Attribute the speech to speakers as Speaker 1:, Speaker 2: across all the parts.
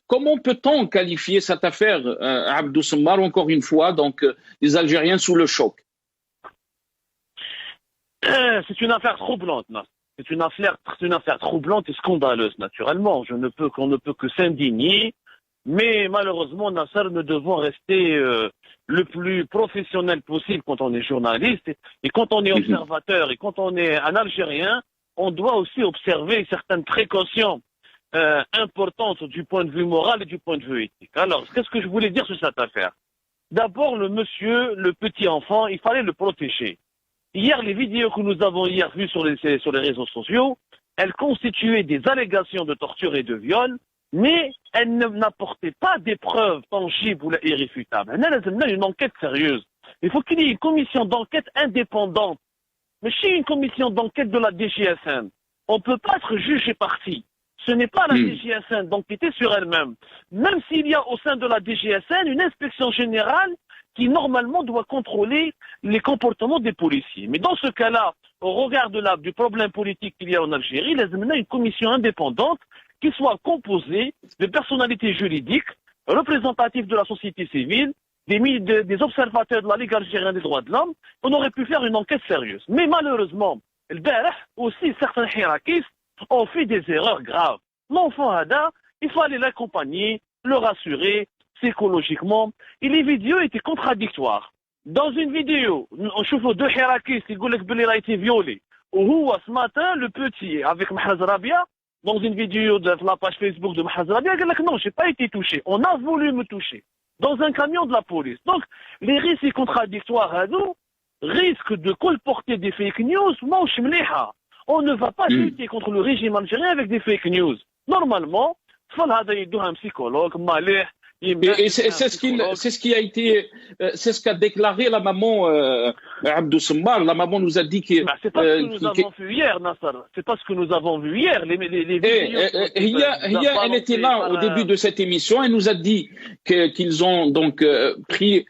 Speaker 1: Comment peut-on qualifier cette affaire, Abdou Semmar, encore une fois, donc les Algériens sous le choc?
Speaker 2: C'est une affaire troublante, Nasser. C'est une affaire troublante et scandaleuse, naturellement. Qu'on ne peut que s'indigner. Mais malheureusement, Nasser, nous devons rester le plus professionnel possible quand on est journaliste. Et quand on est observateur et quand on est un Algérien, on doit aussi observer certaines précautions importantes du point de vue moral et du point de vue éthique. Alors, qu'est-ce que je voulais dire sur cette affaire? D'abord, le monsieur, le petit enfant, il fallait le protéger. Hier, les vidéos que nous avons hier vues sur les réseaux sociaux, elles constituaient des allégations de torture et de viol, mais elles n'apportaient pas des preuves tangibles ou irréfutables. Elle a une enquête sérieuse. Il faut qu'il y ait une commission d'enquête indépendante. Mais chez une commission d'enquête de la DGSN, on ne peut pas être juge et parti. Ce n'est pas la DGSN d'enquêter sur elle-même. Même s'il y a au sein de la DGSN une inspection générale qui normalement doit contrôler les comportements des policiers. Mais dans ce cas-là, au regard du problème politique qu'il y a en Algérie, il y a maintenant une commission indépendante qui soit composée de personnalités juridiques, représentatives de la société civile, des observateurs de la Ligue algérienne des droits de l'homme. On aurait pu faire une enquête sérieuse. Mais malheureusement, aussi certains hirakistes ont fait des erreurs graves. L'enfant Hada, il fallait l'accompagner, le rassurer psychologiquement. Et les vidéos étaient contradictoires. Dans une vidéo, on chauffe deux hirakistes, ils disent qu'il a été violé. Ou ce matin, le petit, avec Mahaz Rabia, dans une vidéo de la page Facebook de Mahaz Rabia, il a dit non, je n'ai pas été touché. On a voulu me toucher. Dans un camion de la police. Donc, les risques contradictoires à nous risquent de colporter des fake news. On ne va pas lutter contre le régime algérien avec des fake news. Normalement, il doit un psychologue, malais.
Speaker 1: Et c'est ce qui a été, c'est ce qu'a déclaré la maman Abdou Semmar. La maman nous a dit que.
Speaker 2: C'est pas ce que nous avons vu hier, Nasser. C'est pas ce que nous avons vu hier. Les vidéos.
Speaker 1: Elle était là au début de cette émission. Elle nous a dit qu'ils ont donc pris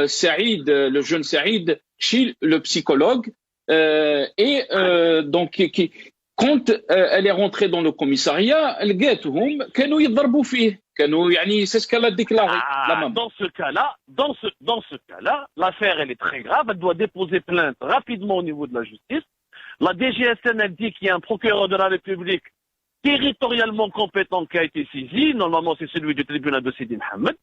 Speaker 1: Saïd, le jeune Saïd, chez le psychologue, et donc quand elle est rentrée dans le commissariat, elle لقيتهم كانوا يضربوا فيه. C'est ce qu'elle a déclaré, la maman.
Speaker 2: Dans ce cas-là, l'affaire elle est très grave. Elle doit déposer plainte rapidement au niveau de la justice. La DGSN elle dit qu'il y a un procureur de la République territorialement compétent qui a été saisi. Normalement, c'est celui du tribunal de Sidi Mohamed.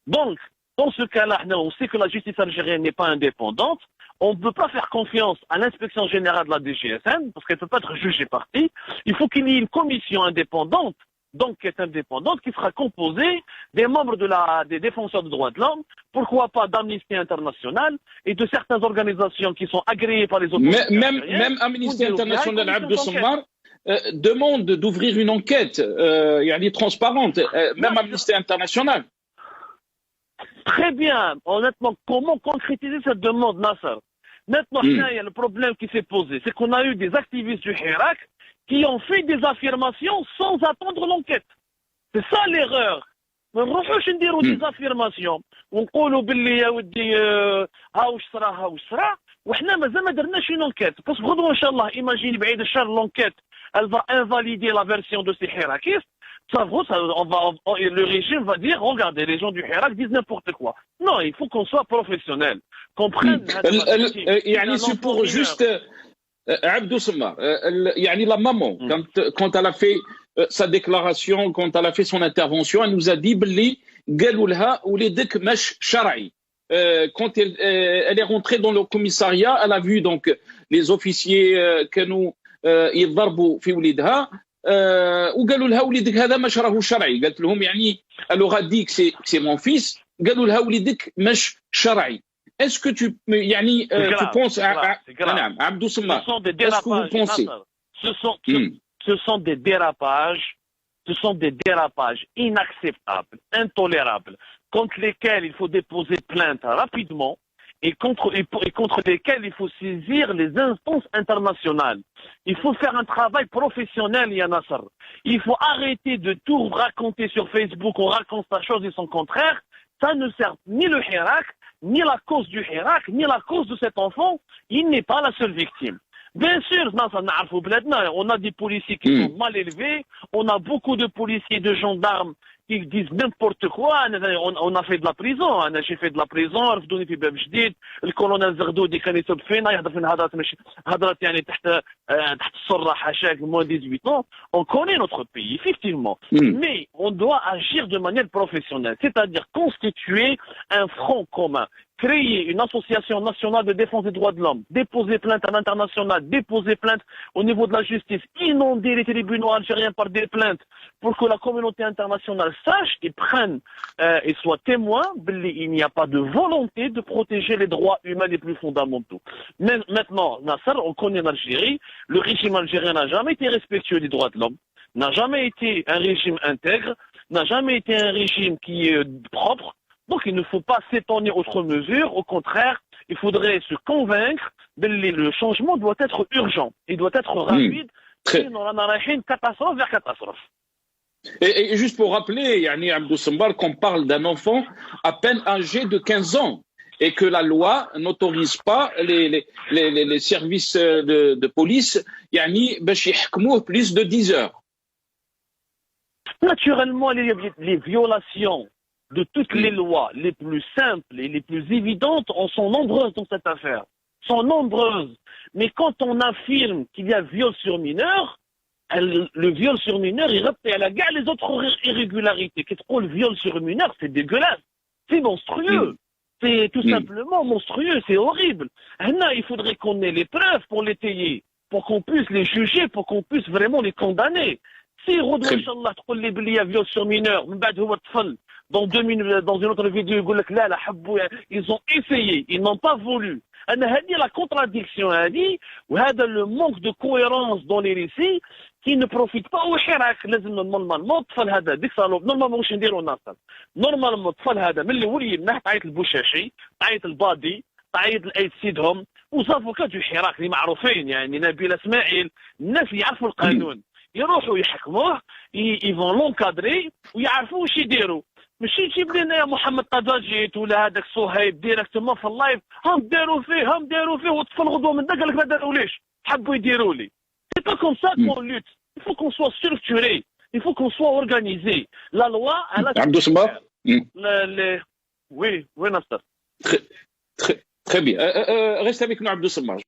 Speaker 2: Donc, dans ce cas-là, on sait que la justice algérienne n'est pas indépendante. On ne peut pas faire confiance à l'inspection générale de la DGSN parce qu'elle ne peut pas être jugée partie. Il faut qu'il y ait une commission indépendante, d'enquête indépendante, qui sera composée des membres des défenseurs des droits de l'homme, pourquoi pas d'Amnesty International et de certaines organisations qui sont agréées par les autorités.
Speaker 1: Même Amnesty International, Abdou Semmar, demande d'ouvrir une enquête transparente, même Amnesty International.
Speaker 2: Très bien. Honnêtement, comment concrétiser cette demande, Nasser? Maintenant, il y a le problème qui s'est posé. C'est qu'on a eu des activistes du Hirak qui ont fait des affirmations sans attendre l'enquête. C'est ça l'erreur. ما نروحوش نديروا des affirmations ونقولوا باللي يا ودي ها واش صرا ها واش صرا وحنا مازال ما درناش une enquête. Parce que غدوه ان شاء الله imagine بعيد الشر l'enquête elle va invalider la version de ces hirakistes. Le régime va dire, regardez, les gens du Hirak disent n'importe quoi. Non, il faut qu'on soit professionnel, qu'on prenne...
Speaker 1: C'est pour juste... Abdou Semmar, la maman, quand elle a fait sa déclaration, quand elle a fait son intervention, elle nous a dit quand elle est rentrée dans le commissariat, elle a vu donc les officiers كانوا يضربوا في وليدها وقالوا لها وليدك هذا مش راهو شرعي. قالت لهم elle aura dit que c'est mon fils. قالوا لها وليدك مش شرعي. Est-ce que tu penses Abdou Semmar, est-ce que vous pensez
Speaker 2: ce sont des dérapages inacceptables, intolérables, contre lesquels il faut déposer plainte rapidement et contre lesquels il faut saisir les instances internationales. Il faut faire un travail professionnel, Ya Nasser. Il faut arrêter de tout raconter sur Facebook, on raconte sa chose et son contraire. Ça ne sert ni le Hirak, ni la cause du Hirak, ni la cause de cet enfant. Il n'est pas la seule victime. Bien sûr, on a des policiers qui sont mal élevés, on a beaucoup de policiers et de gendarmes qui disent n'importe quoi. On a fait de la prison. J'ai fait de la prison. رفضوني في باب جديد. الكولونيل زغدودي كان يسب فينا يهضر فينا هضرات ماشي هضرات يعني تحت السره حاشاك moins 18 ans. On connaît notre pays, effectivement. Mais on doit agir de manière professionnelle, c'est-à-dire constituer un front commun, créer une association nationale de défense des droits de l'homme, déposer plainte à l'international, déposer plainte au niveau de la justice, inonder les tribunaux algériens par des plaintes pour que la communauté internationale sache et prenne et soit témoin qu'il n'y a pas de volonté de protéger les droits humains les plus fondamentaux. Mais maintenant, Nasser, on connaît l'Algérie, le régime algérien n'a jamais été respectueux des droits de l'homme, n'a jamais été un régime intègre, n'a jamais été un régime qui est propre. Donc il ne faut pas s'étonner outre mesure, au contraire, il faudrait se convaincre que le changement doit être urgent, il doit être rapide, sinon on a une catastrophe vers catastrophe.
Speaker 1: Et juste pour rappeler, Yani Abdou Sembar, qu'on parle d'un enfant à peine âgé de 15 ans et que la loi n'autorise pas les services de police Yani, باش يحكموه plus de 10 heures.
Speaker 2: Naturellement, les violations de toutes les lois les plus simples et les plus évidentes sont nombreuses dans cette affaire. Sont nombreuses. Mais quand on affirme qu'il y a viol sur mineur, le viol sur mineur, il repère à la gare les autres irrégularités. Qu'est-ce qu'on le viol sur mineur? C'est dégueulasse. C'est monstrueux. C'est tout simplement monstrueux. C'est horrible. Là, il faudrait qu'on ait les preuves pour l'étayer, pour qu'on puisse les juger, pour qu'on puisse vraiment les condamner. Si Rodou, Inch'Allah, il y a viol sur mineur, dans une autre vidéo, ils ont essayé, ils n'ont pas voulu. La contradiction, le manque de cohérence dans les récits qui ne profite pas au Hirak. Normalement, normalement, الطفل هذا من اللي ولي تعيط البوشاشي تعيط البادي تعيط الايد سيدهم وزافوكات دو حراك اللي معروفين يعني نبيل اسماعيل الناس اللي يعرفوا القانون يروحوا يحكموه يفون لونكادري ويعرفوا واش يديروا ماشي تجيب لنا يا محمد طاجاجيت ولا هذاك صهيب ديريكتومون في اللايف هم داروا فيه والطفل غدوه من ذاك قال لك ما دارووليش حبوا يديروا لي سي با كوم سا كون لوت il faut qu'on soit structuré il faut qu'on soit organisé la loi elle a
Speaker 1: Abdou Sembar
Speaker 2: oui Nasser
Speaker 1: très bien reste avec nous Abdou Sembar